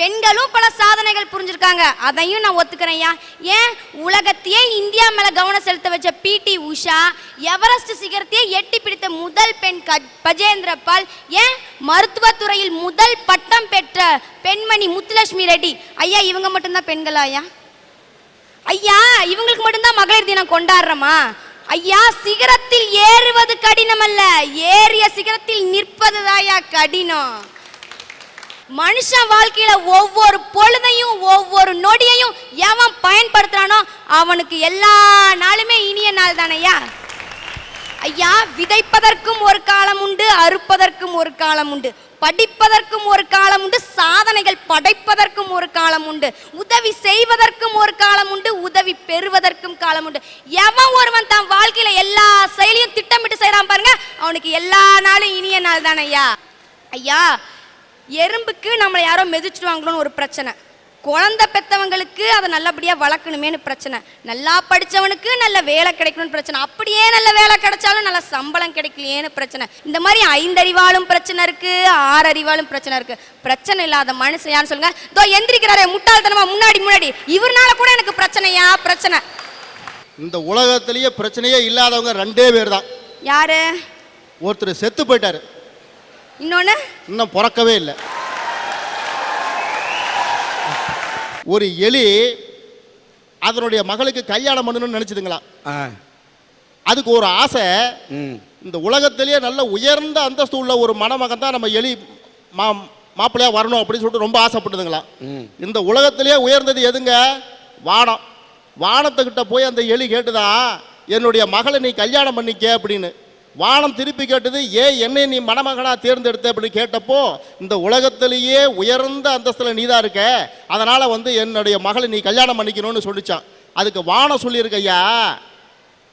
பெண்களும் பல சாதனைகள் புரிஞ்சிருக்காங்க, அதையும் நான் ஒத்துக்கிறேன்யா. ஏன் உலகத்தையே இந்தியா மேல கவனம் செலுத்த வச்ச பிடி உஷா, எவரெஸ்ட் சிகரத்தையே எட்டி பிடித்த முதல் பெண் பஜேந்திர பால், ஏன் மருத்துவத்துறையில் முதல் பட்டம் பெற்ற பெண்மணி முத்துலட்சுமி ரெட்டி, ஐயா இவங்க மட்டும்தான் பெண்களா ஐயா? ஐயா இவங்களுக்கு மட்டும்தான் மகளிர் தினம் கொண்டாடுறோமா? ஐயா சிகரத்தில் ஏறுவது கடினம் அல்ல, ஏறிய சிகரத்தில் நிற்பதுதாயா கடினம். மனுஷன் வாழ்க்கையில ஒவ்வொரு பொழுதையும் ஒவ்வொரு நொடியையும் எவன் பயன்படுத்துறானோ அவனுக்கு எல்லா நாளுமே இனிய நாள் தானையா. ஐயா விதைப்பதற்கும் ஒரு காலம் உண்டு, அறுப்பதற்கும் ஒரு காலம் உண்டு, படிப்பதற்கும் ஒரு காலம் உண்டு, சாதனைகள் படைப்பதற்கும் ஒரு காலம் உண்டு, உதவி செய்வதற்கும் ஒரு காலம் உண்டு, உதவி பெறுவதற்கும் காலம் உண்டு. எவன் ஒருவன் தான் வாழ்க்கையில எல்லா செயலையும் திட்டமிட்டு செய்யறான் பாருங்க, அவனுக்கு எல்லா நாளும் இனிய நாள் தானே ஐயா. ஐயா எறும்புக்கு நம்மளை யாரோ மிதிச்சுடுவாங்களோன்னு ஒரு பிரச்சனை, குழந்தை பெற்றவங்களுக்கு அதை நல்லபடியாக வளர்க்கணுமேனு பிரச்சனை, நல்லா படித்தவனுக்கு நல்ல வேலை கிடைக்கணும்னு பிரச்சனை, அப்படியே நல்ல வேலை கிடைச்சாலும் நல்ல சம்பளம் கிடைக்கலையேன்னு பிரச்சனை. இந்த மாதிரி 5 அறிவாலும் பிரச்சனை இருக்கு, 6 அறிவாலும் பிரச்சனை இருக்கு. பிரச்சனை இல்லாத மனுஷன் யான்னு சொல்லுங்க? இதோ எந்திரிக்கிறாரே முட்டாள்தனமா முன்னாடி இவர்னால கூட எனக்கு பிரச்சனையா பிரச்சனை. இந்த உலகத்திலேயே பிரச்சனையே இல்லாதவங்க 2 பேர் தான். யாரு? ஒருத்தர் செத்து போயிட்டாரு, இன்னொன்னு இன்னும் பிறக்கவே இல்லை. ஒரு எலி அதனுடைய மகளுக்கு கல்யாணம் பண்ணணும்னு நினைச்சதுங்களா, அதுக்கு ஒரு ஆசை. இந்த உலகத்திலேயே நல்ல உயர்ந்த அந்தஸ்து உள்ள ஒரு மணமகன் தான் நம்ம எலி மாப்பிள்ளையா வரணும் அப்படின்னு சொல்லிட்டு ரொம்ப ஆசைப்பட்டதுங்களா. இந்த உலகத்திலேயே உயர்ந்தது எதுங்க? வானம். வானத்துக்கிட்ட போய் அந்த எலி கேட்டுதான், என்னுடைய மகளை நீ கல்யாணம் பண்ணிக்க அப்படின்னு. வானம் திருப்பி கேட்டது, ஏன் என்னை நீ மணமகனா தேர்ந்தெடுத்த அப்படின்னு கேட்டப்போ, இந்த உலகத்திலேயே உயர்ந்த அந்தஸ்தில் நீ தான் இருக்க, அதனால என்னுடைய மகளை நீ கல்யாணம் பண்ணிக்கணும்னு சொல்லிச்சான். அதுக்கு வானம் சொல்லியிருக்க, ஐயா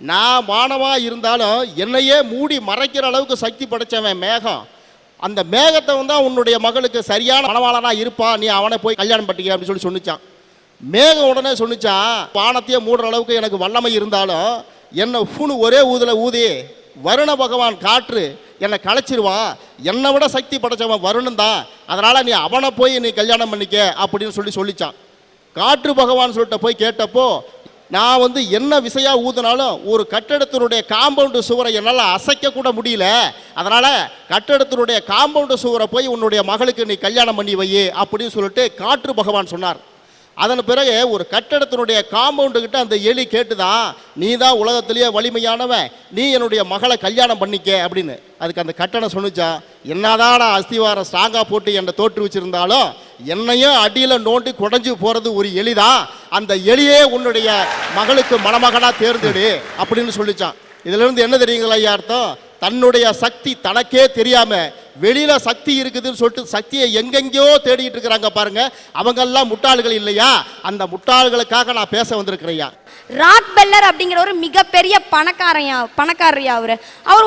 நான் வானமா இருந்தாலும் என்னையே மூடி மறைக்கிற அளவுக்கு சக்தி படைச்சவன் மேகம், அந்த மேகத்தை தான் உன்னுடைய மகளுக்கு சரியான மணவாளனா இருப்பான், நீ அவனை போய் கல்யாணம் பண்ணிக்க அப்படின்னு சொல்லிச்சான். மேகம் உடனே சொன்னிச்சான், வானத்தையே மூடுற அளவுக்கு எனக்கு வல்லமை இருந்தாலும் என்னை ஒரே ஊதி வருண பகவான் காற்று என்னை களைச்சிருவான், என்னை விட சக்தி படைச்சவன் வருணன் தான், அதனால் நீ அவனை போய் நீ கல்யாணம் பண்ணிக்க அப்படின்னு சொல்லிச்சான். காற்று பகவான் சொல்லிட்ட போய் கேட்டப்போ, நான் என்ன விசையா ஊதுனாலும் ஒரு கட்டிடத்தினுடைய காம்பவுண்டு சுவரை என்னால் அசைக்க கூட முடியல, அதனால் கட்டிடத்தினுடைய காம்பவுண்டு சுவரை போய் உன்னுடைய மகளுக்கு நீ கல்யாணம் பண்ணி வை அப்படின்னு சொல்லிட்டு காற்று பகவான் சொன்னார். அதன் பிறகு ஒரு கட்டிடத்தினுடைய காம்பவுண்டு கிட்ட அந்த எலி கேட்டுதான், நீ தான் உலகத்திலேயே வலிமையானவன், நீ என்னுடைய மகளை கல்யாணம் பண்ணிக்க அப்படின்னு. அதுக்கு அந்த கட்டணம் சொன்னிச்சா, என்னதான் நான் அஸ்திவாரம் ஸ்ட்ராங்காக போட்டு என்னை தோற்று வச்சிருந்தாலும் என்னையும் அடியில் நோண்டி குடஞ்சி போகிறது ஒரு எலிதான், அந்த எலியே உன்னுடைய மகளுக்கு மணமகனாக தேர்ந்தெடு அப்படின்னு சொல்லிச்சான். இதிலிருந்து என்ன தெரியுங்களா ஐயா அர்த்தம்? தன்னுடைய சக்தி தனக்கே தெரியாம வெளியில சக்தி இருக்குதுன்னு சொல்லிட்டு சக்தியை எங்கெங்கயோ தேடிட்டு இருக்கிறாங்க பாருங்க, அவங்கெல்லாம் முட்டாள்கள் இல்லையா? அந்த முட்டாள்களுக்காக நான் பேச வந்திருக்கிறேன். ராக் பெல்லர் அப்படிங்கிற ஒரு மிகப்பெரிய பணக்காரரையா அவர்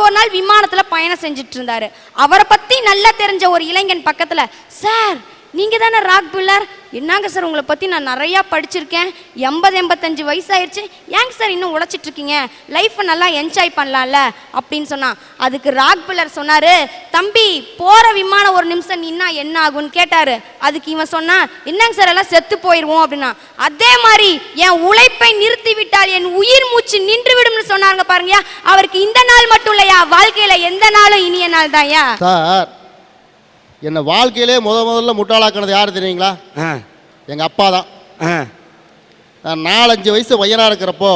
ஒரு நாள் விமானத்துல பயணம் செஞ்சுட்டு இருந்தாரு. அவரை பத்தி நல்லா தெரிஞ்ச ஒரு இளைஞன் பக்கத்துல, சார் நீங்க தானே ராக் பெல்லர்? என்னங்க சார் உங்களை பற்றி நான் நிறையா படிச்சிருக்கேன், 80-85 வயசாயிருச்சு, ஏங்க சார் இன்னும் உழைச்சிட்டு இருக்கீங்க, லைஃப்பை நல்லா என்ஜாய் பண்ணலாம்ல அப்படின்னு சொன்னான். அதுக்கு ராக் பெல்லர் சொன்னார், தம்பி போகிற விமானம் ஒரு நிமிஷம் நின்னா என்ன ஆகும்னு கேட்டார். அதுக்கு இவன் சொன்னான், என்னங்க சார் எல்லாம் செத்து போயிடுவோம் அப்படின்னா. அதே மாதிரி என் உழைப்பை நிறுத்தி விட்டால் என் உயிர் மூச்சு நின்று விடும்னு சொன்னாங்க பாருங்க. அவருக்கு இந்த நாள் மட்டும் இல்லையா, வாழ்க்கையில் எந்த நாளும் இனிய நாள் தான்யா. சார் என்னை வாழ்க்கையிலே முதல்ல முட்டாளாக்குனது யார் தெரியுங்களா? எங்கள் அப்பா தான். நான் 4-5 வயசு பையனாக இருக்கிறப்போ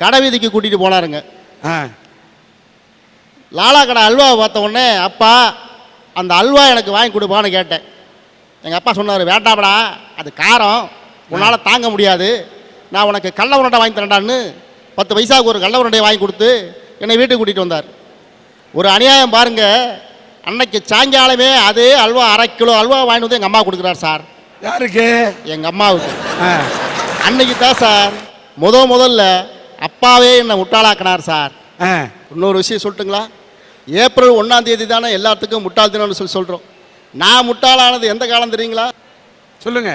கடை வீதிக்கு கூட்டிகிட்டு போனாருங்க. லாலா கடை அல்வாவை பார்த்த உடனே, அப்பா அந்த அல்வா எனக்கு வாங்கி கொடுப்பான்னு கேட்டேன். எங்கள் அப்பா சொன்னார், வேண்டாம்டா அது காரம், உன்னால் தாங்க முடியாது, நான் உனக்கு கடல உருண்டை வாங்கி தரேன்டான்னு 10 பைசாவுக்கு ஒரு கடல உருண்டையை வாங்கி கொடுத்து என்னை வீட்டுக்கு கூட்டிகிட்டு வந்தார். ஒரு அநியாயம் பாருங்கள், அன்னைக்கு சாயங்காலமே அதே அல்வா 1/2 கிலோ அல்வா வாங்கிட்டு வந்து எங்கள் அம்மா கொடுக்குறாரு சார். யாருக்கு? எங்கள் அம்மாவுக்கு. அன்னைக்கு தான் சார் முதல்ல அப்பாவே என்னை முட்டாளாக்கினார் சார். இன்னொரு விஷயம் சொல்லட்டுங்களா? ஏப்ரல் 1ஆம் தேதி தானே எல்லாத்துக்கும் முட்டாள் தினம்னு சொல்கிறோம். நான் முட்டாளானது எந்த காலம் தெரியுங்களா? சொல்லுங்க.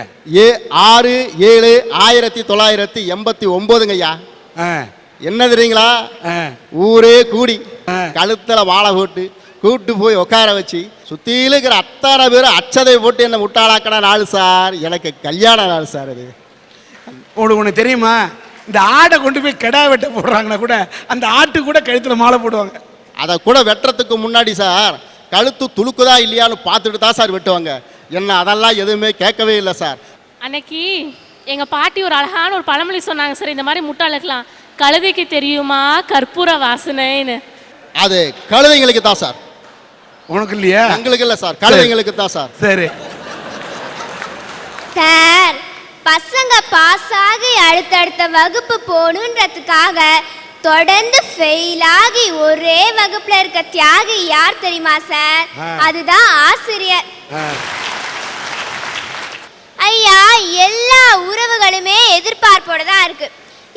6/7/1989 ஐயா. என்ன தெரியுங்களா? ஊரே கூடி கழுத்தில் வாழை போட்டு கூப்பிட்டு போய் உட்கார வச்சு சுற்றிலும் இருக்கிற அத்தனை பேரும் அச்சதை போட்டு என்னை முட்டாளாக்கின நாள் சார். எனக்கு கல்யாண நாள் சார். அது ஒன்று தெரியுமா, இந்த ஆடை கொண்டு போய் கெடா வெட்ட போடுறாங்கன்னா கூட அந்த ஆட்டு கூட கழுத்தில் மாலை போடுவாங்க. அதை கூட வெட்டுறதுக்கு முன்னாடி சார் கழுத்து துளுக்குதா இல்லையான்னு பார்த்துட்டு தான் சார் வெட்டுவாங்க. என்ன அதெல்லாம் எதுவுமே கேட்கவே இல்லை சார். அன்னைக்கு எங்கள் பாட்டி ஒரு அழகான ஒரு பழமொழி சொன்னாங்க சார், இந்த மாதிரி முட்டாளுக்கலாம் கழுதைக்கு தெரியுமா கற்பூர வாசனைன்னு. அது கழுதைங்களுக்கு தான் சார், உனக்கு இல்லையா? எங்களுக்கு இல்லை சார், கழுதைங்களுக்கு தான் சார். சரி சார், பசங்க பாஸ் ஆகி அடுத்தடுத்த வகுப்பு போகணுன்றதுக்காக தொடர்ந்து ஃபெயில் ஆகி ஒரே வகுப்புல இருக்க தியாகி யார் தெரியுமா சார்? அதுதான் ஆசிரியர். ஐயா, எல்லா உறவுகளுமே எதிர்பார்ப்போட தான் இருக்கு.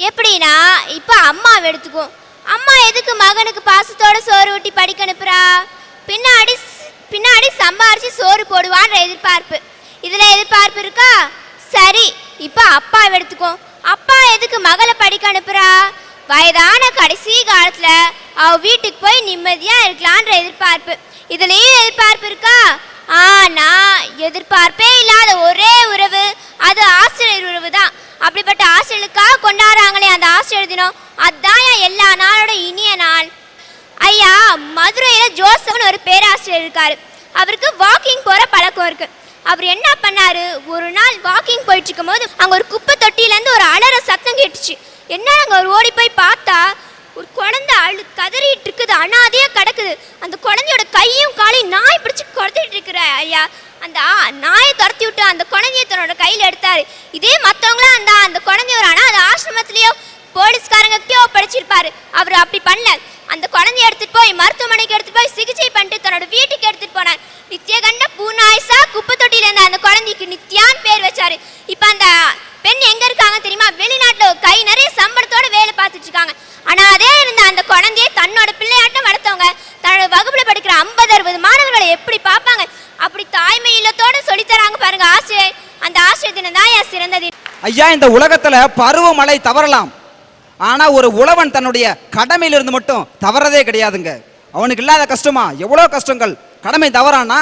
எப்படின்னா, இப்போ அம்மாவை எடுத்துக்கும். அம்மா எதுக்கு மகனுக்கு பாசத்தோட சோறு ஊட்டி படிக்க அனுப்புறா? பின்னாடி சம்பாரிச்சு சோறு போடுவான்ற எதிர்பார்ப்பு. இதுல எதிர்பார்ப்பு இருக்கா? சரி, இப்போ அப்பாவை எடுத்துக்கோ. அப்பா எதுக்கு மகளை படிக்க அனுப்புறா? வயதான கடைசி காலத்துல அவ வீட்டுக்கு போய் நிம்மதியா இருக்கலான்ற எதிர்பார்ப்பு. இதுலயும் எதிர்பார்ப்பு இருக்கா? ஆனா எதிர்பார்ப்பே இல்லாத ஒரே உறவு அது ஆசிரியர் உறவு தான். அப்படிப்பட்ட ஆசிரியர்களுக்காக கொண்டாடுறாங்களே அந்த ஆசிரியர் தினம், அதுதான் எல்லா நாளோட இனிய நாள். ஐயா, மதுரையில ஜோசப்னு ஒரு பேராசிரியர் இருக்காரு. அவருக்கு வாக்கிங் போற பழக்கம் இருக்கு. அவர் என்ன பண்ணாரு, ஒரு நாள் வாக்கிங் போயிட்டு இருக்கும் போது அங்க ஒரு குப்பை தொட்டியிலேருந்து ஒரு அலற சத்தம் கேட்டுச்சு. என்ன, அங்க ஒரு ஓடி போய் பார்த்தா ஒரு குழந்தை கதறிட்டு இருக்குது, அனாதையா கிடக்குது. அந்த குழந்தையோட கையும் காலையும் நாய் பிடிச்சு கொடுத்துட்டு இருக்கிற ஐயா. அந்த நாயை துரத்தி விட்டு அந்த குழந்தைய தன்னோட கையில் எடுத்தாரு. இதே மற்றவங்களாம் அந்த குழந்தைய ஒரு அனாதை ஆசிரமத்திலேயோ போலீஸ்காரங்கத்தையோ படிச்சிருப்பாரு. அவர் அப்படி பண்ணல. அந்த குழந்தைய எடுத்துட்டு போய் மருத்துவமனைக்கு எடுத்துட்டு போய் சிகிச்சை பண்ணிட்டு தன்னோட வீட்டுக்கு எடுத்துட்டு போனார். நித்யகண்ட பூநாயசா குப்பை தொட்டியில இருந்த அந்த குழந்தைக்கு நித்யான்னு பேர் வச்சாரு. இப்ப அந்த பெண் எங்க இருக்காங்க தெரியுமா? வெளிநாட்டுல கை நிறைய சம்பளத்தோட வேலை பார்த்துட்டு இருக்காங்க. ஆனா அதே இருந்த அந்த குழந்தைய தன்னோட பிள்ளையாட்டம் வளர்த்தவங்க தன்னோட வகுப்புல படிக்கிற 50-60 மாணவர்களை எப்படி பார்ப்பாங்க? அப்படி தாய்மை இல்லத்தோட சொல்லித்தராங்க பாருங்க ஆசிரியர். அந்த ஆசிரியர் தினம் தான் என் சிறந்தது. ஐயா, இந்த உலகத்துல பருவமழை தவறலாம், ஆனா ஒரு உழவன் தன்னுடைய கடமையிலிருந்து மட்டும் தவறதே கிடையாதுங்க. அவனுக்கு இல்லாத கஷ்டமா? எவ்வளோ கஷ்டங்கள். கடமை தவறானா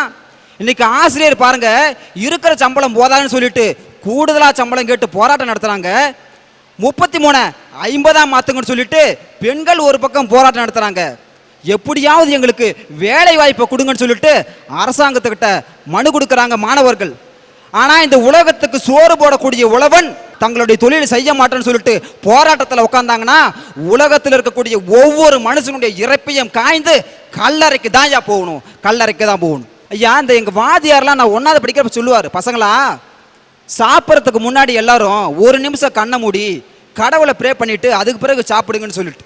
இன்னைக்கு ஆசிரியர் பாருங்க, இருக்கிற சம்பளம் போதாதுன்னு சொல்லிட்டு கூடுதலா சம்பளம் கேட்டு போராட்டம் நடத்துறாங்க. 33 50 மாத்துங்கன்னு சொல்லிட்டு பெண்கள் ஒரு பக்கம் போராட்டம் நடத்துறாங்க. எப்படியாவது எங்களுக்கு வேலை வாய்ப்பை கொடுங்கன்னு சொல்லிட்டு அரசாங்கத்துக்கிட்ட மனு கொடுக்குறாங்க மாணவர்கள். ஆனா இந்த உலகத்துக்கு சோறு போடக்கூடிய உழவன் தங்களுடைய தொழில் செய்ய மாட்டேன்னு சொல்லிட்டு போராட்டத்தில் உட்கார்ந்தாங்கன்னா உலகத்தில் இருக்கக்கூடிய ஒவ்வொரு மனுஷனுடைய இறப்பையும் காய்ந்து கல்லறைக்கு தான் ஐயா போகணும், கல்லறைக்கு தான் போகணும். ஐயா, இந்த எங்க வாதியாரெல்லாம் நான் 1வது படிக்கிறப்ப சொல்லுவார், பசங்களா சாப்பிட்றதுக்கு முன்னாடி எல்லாரும் ஒரு நிமிஷம் கண்ணை மூடி கடவுளை ப்ரே பண்ணிட்டு அதுக்கு பிறகு சாப்பிடுங்கன்னு சொல்லிட்டு.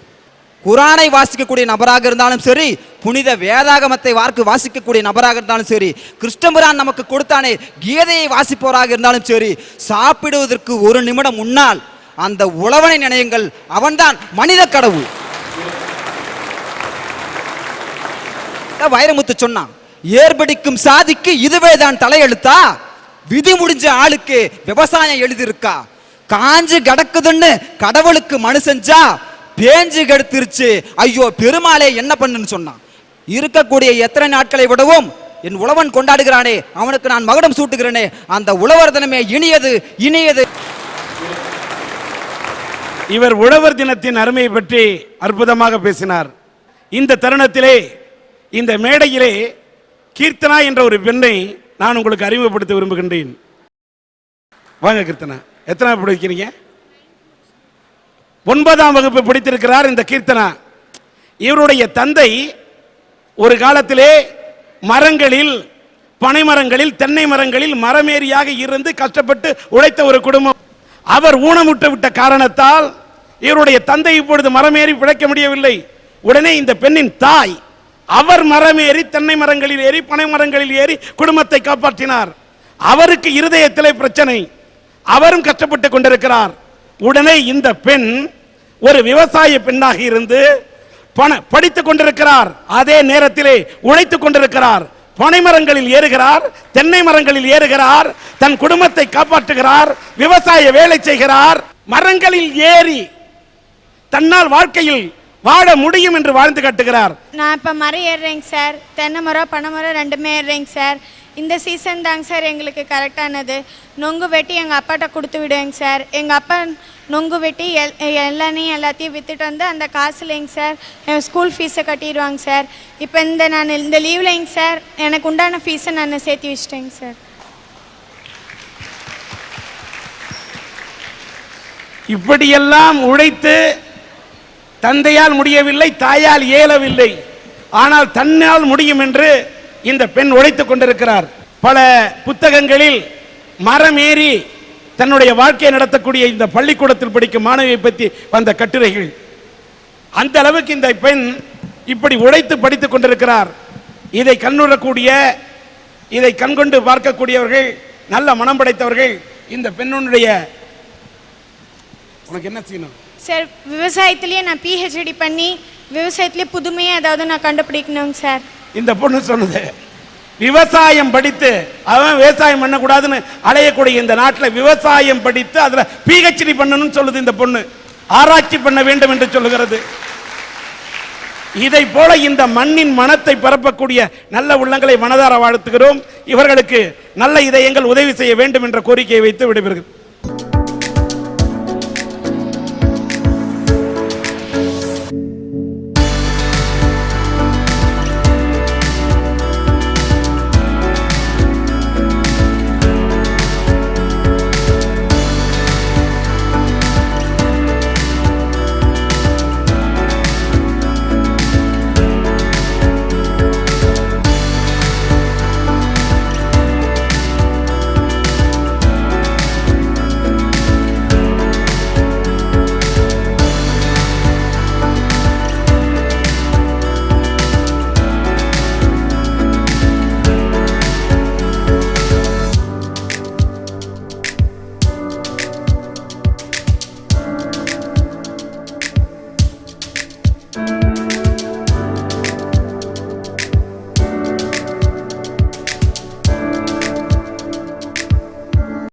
குரானை வாசிக்கக்கூடிய நபராக இருந்தாலும் சரி, புனித வேதாகமத்தை வாசிக்கக்கூடிய நபராக இருந்தாலும் சரி, கிருஷ்ணபிரான் நமக்கு கொடுத்தானே கீதையை வாசிப்பவராக இருந்தாலும் சரி, சாப்பிடுவதற்கு ஒரு நிமிடம் முன்னால் அந்த உழவனை நினையுங்கள், அவன்தான் மனித கடவுள். வைரமுத்து சொன்னான், ஏர்படிக்கும் சாதிக்கு இதுவே தான் தலையெழுத்தா, விதி முடிஞ்ச ஆளுக்கு விவசாயம் எழுதியிருக்கா, காஞ்சு கிடக்குதுன்னு கடவுளுக்கு மனு செஞ்சா பேஞ்சு கெடுத்துருச்சு, ஐயோ பெருமாளே என்ன பண்ணுன்னு சொன்னான். இருக்கக்கூடிய எத்தனை நாட்களை விடவும் என் உழவன் கொண்டாடுகிறானே அவனுக்கு நான் மகுடம் சூட்டுகிறேனே, அந்த உழவர் தினமே இனியது இனியது. இவர் உழவர் தினத்தின் அருமையை பற்றி அற்புதமாக பேசினார். இந்த தருணத்திலே இந்த மேடையிலே கீர்த்தனா என்ற ஒரு பெண்ணை நான் உங்களுக்கு அறிமுகப்படுத்த விரும்புகின்றேன். வாங்க கீர்த்தனா, எத்தனை படிக்கிறீங்க? 9ஆம் வகுப்பு படித்திருக்கிறார் இந்த கீர்த்தனா. இவருடைய தந்தை ஒரு காலத்திலே மரங்களில், பனை மரங்களில், தென்னை மரங்களில் மரமேறியாக இருந்து கஷ்டப்பட்டு உழைத்த ஒரு குடும்பம். அவர் ஊனமுட்டு விட்ட காரணத்தால் இவருடைய தந்தை இப்பொழுது மரமேறி பிழைக்க முடியவில்லை. உடனே இந்த பெண்ணின் தாய் அவர் மரமேறி தென்னை மரங்களில் ஏறி பனை மரங்களில் ஏறி குடும்பத்தை காப்பாற்றினார். அவருக்கு இருதயத்திலே பிரச்சனை, அவரும் கஷ்டப்பட்டு கொண்டிருக்கிறார். உடனே இந்த பெண் ஒரு விவசாய பெண்ணாக இருந்து படித்துக் கொண்டிருக்கிறார். அதே நேரத்திலே உழைத்துக் கொண்டிருக்கிறார். பனை மரங்களில் ஏறுகிறார், தென்னை மரங்களில் ஏறுகிறார், தன் குடும்பத்தை காப்பாற்றுகிறார், விவசாய வேலை செய்கிறார். மரங்களில் ஏறி தன்னால் வாழ்க்கையில் வாழ முடியும் என்று வாழ்ந்து காட்டுகிறார். நான் இப்போ மரம் ஏறுறேங்க சார், தென்னை மரம் பனை மரம் ரெண்டுமே ஏறுறேங்க சார். இந்த சீசன் தாங்க சார் எங்களுக்கு கரெக்டானது. நொங்கு வெட்டி எங்கள் அப்பாட்ட கொடுத்து விடுவேங்க சார். எங்கள் அப்பா நொங்கு வெட்டி எல்லாத்தையும் விற்றுட்டு வந்து அந்த காசுலேங்க சார் என் ஸ்கூல் ஃபீஸை கட்டிடுவாங்க சார். இப்போ நான் இந்த லீவ்லேங்க சார் எனக்கு உண்டான ஃபீஸை நான் சேர்த்து வச்சிட்டேங்க சார். இப்படியெல்லாம் உழைத்து தந்தையால் முடியவில்லை, தாயால் இயலவில்லை, ஆனால் தன்னால் முடியும் என்று இந்த பெண் உழைத்துக் கொண்டிருக்கிறார். பல புத்தகங்களில் மரம் ஏறி தன்னுடைய வாழ்க்கையை நடத்தக்கூடிய இந்த பள்ளிக்கூடத்தில் படிக்கும் மாணவியை பற்றி வந்த கட்டுரைகள். அந்த அளவுக்கு இந்த பெண் இப்படி உழைத்து படித்துக் கொண்டிருக்கிறார். இதை கண்ணுறக்கூடிய, இதை கண்கொண்டு பார்க்கக்கூடியவர்கள், நல்ல மனம் படைத்தவர்கள் இந்த பெண்ணுடைய. உனக்கு என்ன செய்யணும் சார்? விவசாயத்திலேயே நான் பிஹெச்டி பண்ணி விவசாயத்திலே புதுமையாக ஏதாவது நான் கண்டுபிடிக்கணுங்க சார். இந்த பொண்ணு சொன்னது விவசாயம் படித்து அவன் விவசாயம் பண்ணக்கூடாதுன்னு அலையக்கூடிய இந்த நாட்டில் விவசாயம் படித்து அதில் பிஹெச்டி பண்ணணும்னு சொல்லுது இந்த பொண்ணு. ஆராய்ச்சி பண்ண வேண்டும் என்று சொல்லுகிறது. இதை போல இந்த மண்ணின் மனத்தை பரப்பக்கூடிய நல்ல உள்ளங்களை மனதார வாழ்த்துகிறோம். இவர்களுக்கு நல்ல இதயங்கள் உதவி செய்ய வேண்டும் என்ற கோரிக்கையை வைத்து விடைபெறுகிறேன்.